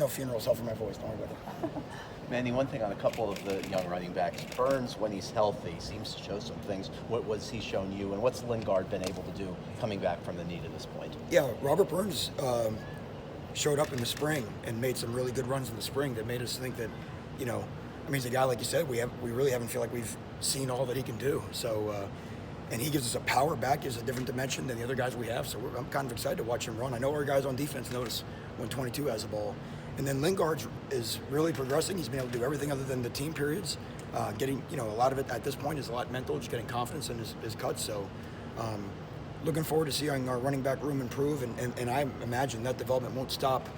no funerals held for my voice. Don't worry about that. Manny, one thing on a couple of the young running backs, Burns, when he's healthy, seems to show some things. What was he shown you, and what's Lingard been able to do coming back from the knee to this point? Yeah, Robert Burns showed up in the spring and made some really good runs in the spring that made us think that, I mean, he's a guy, like you said, we really haven't feel like we've seen all that he can do. So, and he gives us a power back, gives a different dimension than the other guys we have. So I'm kind of excited to watch him run. I know our guys on defense notice when 22 has the ball. And then Lingard is really progressing. He's been able to do everything other than the team periods. Getting, a lot of it at this point is a lot mental, just getting confidence in his cuts. So looking forward to seeing our running back room improve. And I imagine that development won't stop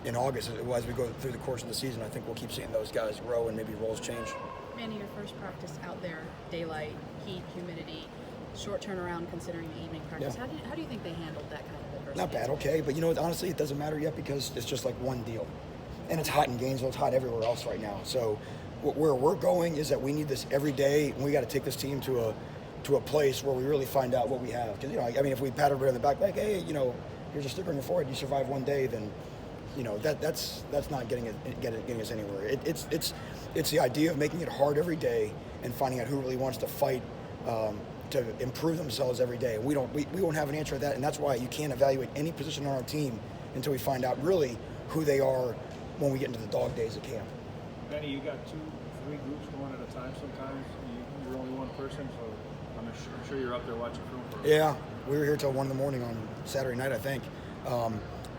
in August as we go through the course of the season. I think we'll keep seeing those guys grow and maybe roles change. Manny, your first practice out there, daylight, heat, humidity, short turnaround considering the evening practice. Yeah. How do you think they handled that kind of adversity? Not bad, okay. But honestly, it doesn't matter yet because it's just like one deal. And it's hot in Gainesville, it's hot everywhere else right now. So where we're going is that we need this every day, and we got to take this team to a place where we really find out what we have. Because, if we pat everybody on the back, like, hey, here's a sticker on your forehead, you survive one day, then, that's not getting us anywhere. It's the idea of making it hard every day and finding out who really wants to fight to improve themselves every day. We won't have an answer to that, and that's why you can't evaluate any position on our team until we find out really who they are when we get into the dog days of camp. Manny, you got 2-3 groups going at a time sometimes. You're only one person, so I'm sure you're up there watching film for us. Yeah, we were here till 1 a.m. on Saturday night, I think.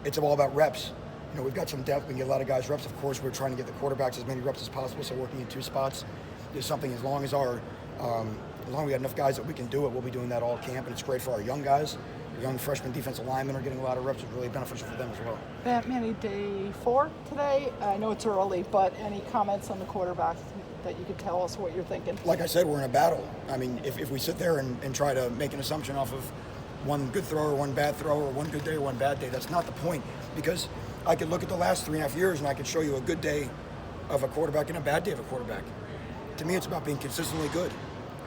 It's all about reps. We've got some depth. We can get a lot of guys reps. Of course, we're trying to get the quarterbacks as many reps as possible, so working in 2 spots is something as long as we got enough guys that we can do it, we'll be doing that all camp, and it's great for our young guys. Our young freshman defensive linemen are getting a lot of reps. It's really beneficial for them as well. Manny, day 4 today. I know it's early, but any comments on the quarterbacks that you could tell us what you're thinking? Like I said, we're in a battle. I mean, if we sit there and try to make an assumption off of one good throw or one bad throw or one good day or one bad day, that's not the point. Because I could look at the last 3.5 years and I could show you a good day of a quarterback and a bad day of a quarterback. To me, it's about being consistently good.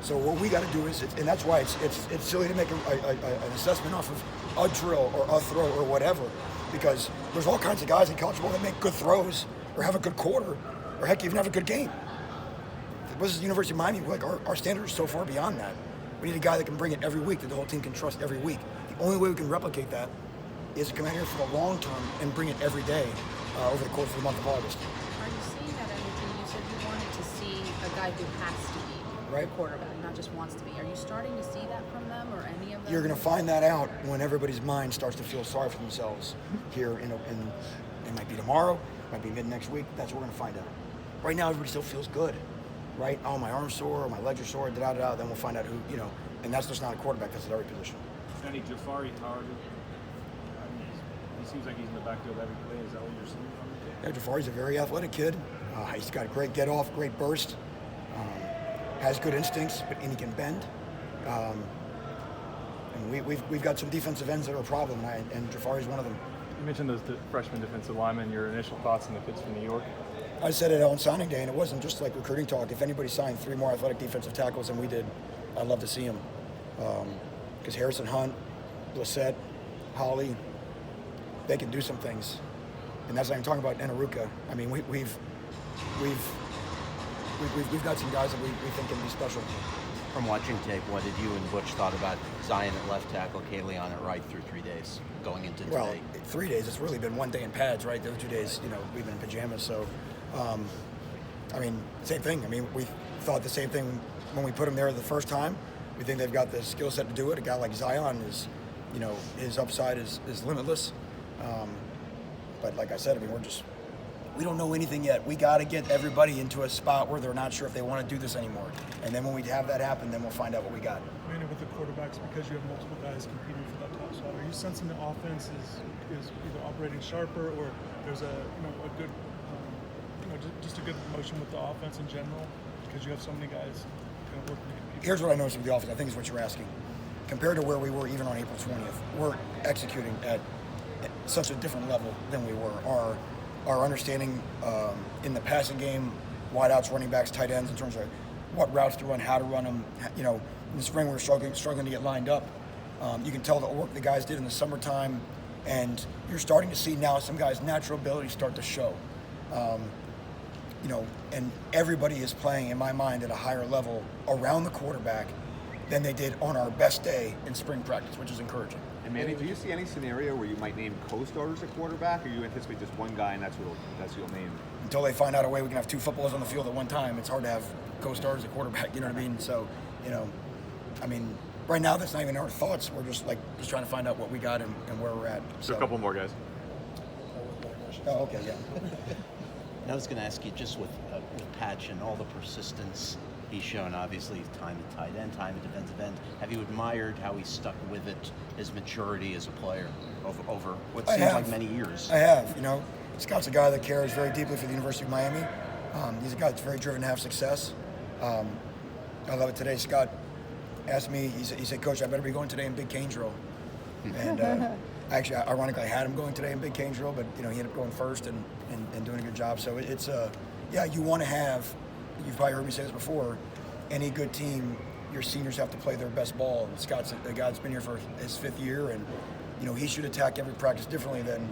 So what we got to do is, and that's why it's silly to make an assessment off of a drill or a throw or whatever, because there's all kinds of guys in college football that make good throws or have a good quarter or heck, even have a good game. This is the University of Miami. Our standards are so far beyond that. We need a guy that can bring it every week, that the whole team can trust every week. The only way we can replicate that is to come out here for the long term and bring it every day over the course of the month of August. Are you seeing that energy? You said you wanted to see a guy who has to be a quarterback, not just wants to be. Are you starting to see that from them or any of them? You're going to find that out when everybody's mind starts to feel sorry for themselves here in it might be tomorrow, it might be mid next week. That's what we're going to find out. Right now, everybody still feels good, right? Oh, my arm's sore, or my legs are sore, da-da-da. Then we'll find out who, and that's just not a quarterback. That's at every position. Manny, Jafari, how are you? He seems like he's in the backfield every play. Is that what you're seeing from him? Yeah, Jafari's a very athletic kid. He's got a great get-off, great burst. Has good instincts, and he can bend. And we've got some defensive ends that are a problem, and Jafari's one of them. You mentioned those freshman defensive linemen. Your initial thoughts on the kids from New York? I said it on signing day, and it wasn't just like recruiting talk. If anybody signed 3 more athletic defensive tackles than we did, I'd love to see them. Because Harrison Hunt, Blissett, Holly, they can do some things. And that's not even talking about Enaruka. I mean, we've got some guys that we think can be special. From watching tape, what did you and Butch thought about Zion at left tackle, Kaylee on it right through 3 days going into today? Well, 3 days, it's really been 1 day in pads, right? The other 2 days, we've been in pajamas. So, same thing. I mean, we thought the same thing when we put him there the first time. We think they've got the skill set to do it. A guy like Zion is, his upside is limitless. But like I said, we don't know anything yet. We got to get everybody into a spot where they're not sure if they want to do this anymore. And then when we have that happen, then we'll find out what we got. Mainly with the quarterbacks, because you have multiple guys competing for that top spot, are you sensing the offense is either operating sharper or there's a good, just a good motion with the offense in general because you have so many guys kind of working to compete? Here's what I noticed with the offense. I think is what you're asking. Compared to where we were even on April 20th, we're executing at such a different level than we were. Our understanding in the passing game, wideouts, running backs, tight ends, in terms of what routes to run, how to run them. In the spring we're struggling to get lined up. You can tell the work the guys did in the summertime And you're starting to see now some guys' natural ability start to show. You know, and everybody is playing, in my mind, at a higher level around the quarterback than they did on our best day in spring practice, which is encouraging. And Manny, do you see any scenario where you might name co-starters at quarterback, or you anticipate just one guy and that's who you'll name? Until they find out a way we can have two footballers on the field at one time, it's hard to have co-stars at quarterback. You know what I mean? So, you know, I mean, right now that's not even our thoughts. We're just trying to find out what we got and where we're at. So a couple more guys. Oh, okay, yeah. And I was going to ask you, just with Patch and all the persistence he's shown, obviously time at tight end, time at defensive end. Have you admired how he stuck with it, his maturity as a player over what seems like many years? I have. You know, Scott's a guy that cares very deeply for the University of Miami. He's a guy that's very driven to have success. I love it today. Scott asked me, he said, Coach, I better be going today in Big Cane drill. And actually, ironically, I had him going today in Big Cane drill, but, you know, he ended up going first and doing a good job. So it's, yeah, you want to have, you've probably heard me say this before, any good team, your seniors have to play their best ball. And Scott's a guy that's been here for his 5th year, and, you know, he should attack every practice differently than,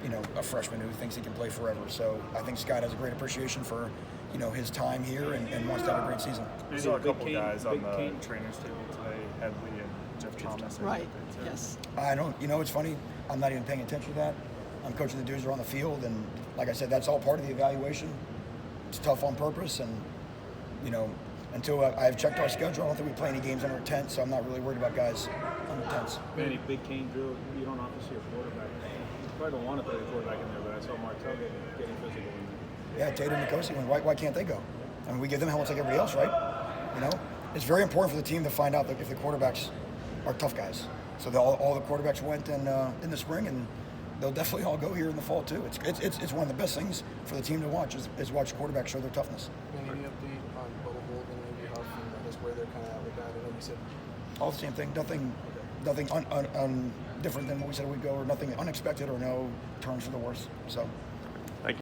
you know, a freshman who thinks he can play forever. So I think Scott has a great appreciation for, you know, his time here and wants to have a great season. We saw a couple guys on the trainers table today, Headley and Jeff Thomas. Right, yes. I don't, you know, it's funny, I'm not even paying attention to that. I'm coaching the dudes who are on the field, and like I said, that's all part of the evaluation. It's tough on purpose, and, you know, until I've checked our schedule, I don't think we play any games under a tent, so I'm not really worried about guys under tents. Manny, Big Cane drill, you don't often see a quarterback. You probably don't want to play the quarterback in there, but I saw Martell getting physical in there. Yeah, Tatum and Nikosi, why can't they go? I mean, we give them helmets like everybody else, right? You know, it's very important for the team to find out that if the quarterbacks are tough guys. So all the quarterbacks went in the spring, and they'll definitely all go here in the fall too. It's one of the best things for the team to watch is watch quarterbacks show their toughness. Any update on Bubba Bolden and Andy Huff and I guess where they're kind of at with that? I know you said All the same thing. Nothing different than what we said we'd go, or nothing unexpected, or no turns for the worse. So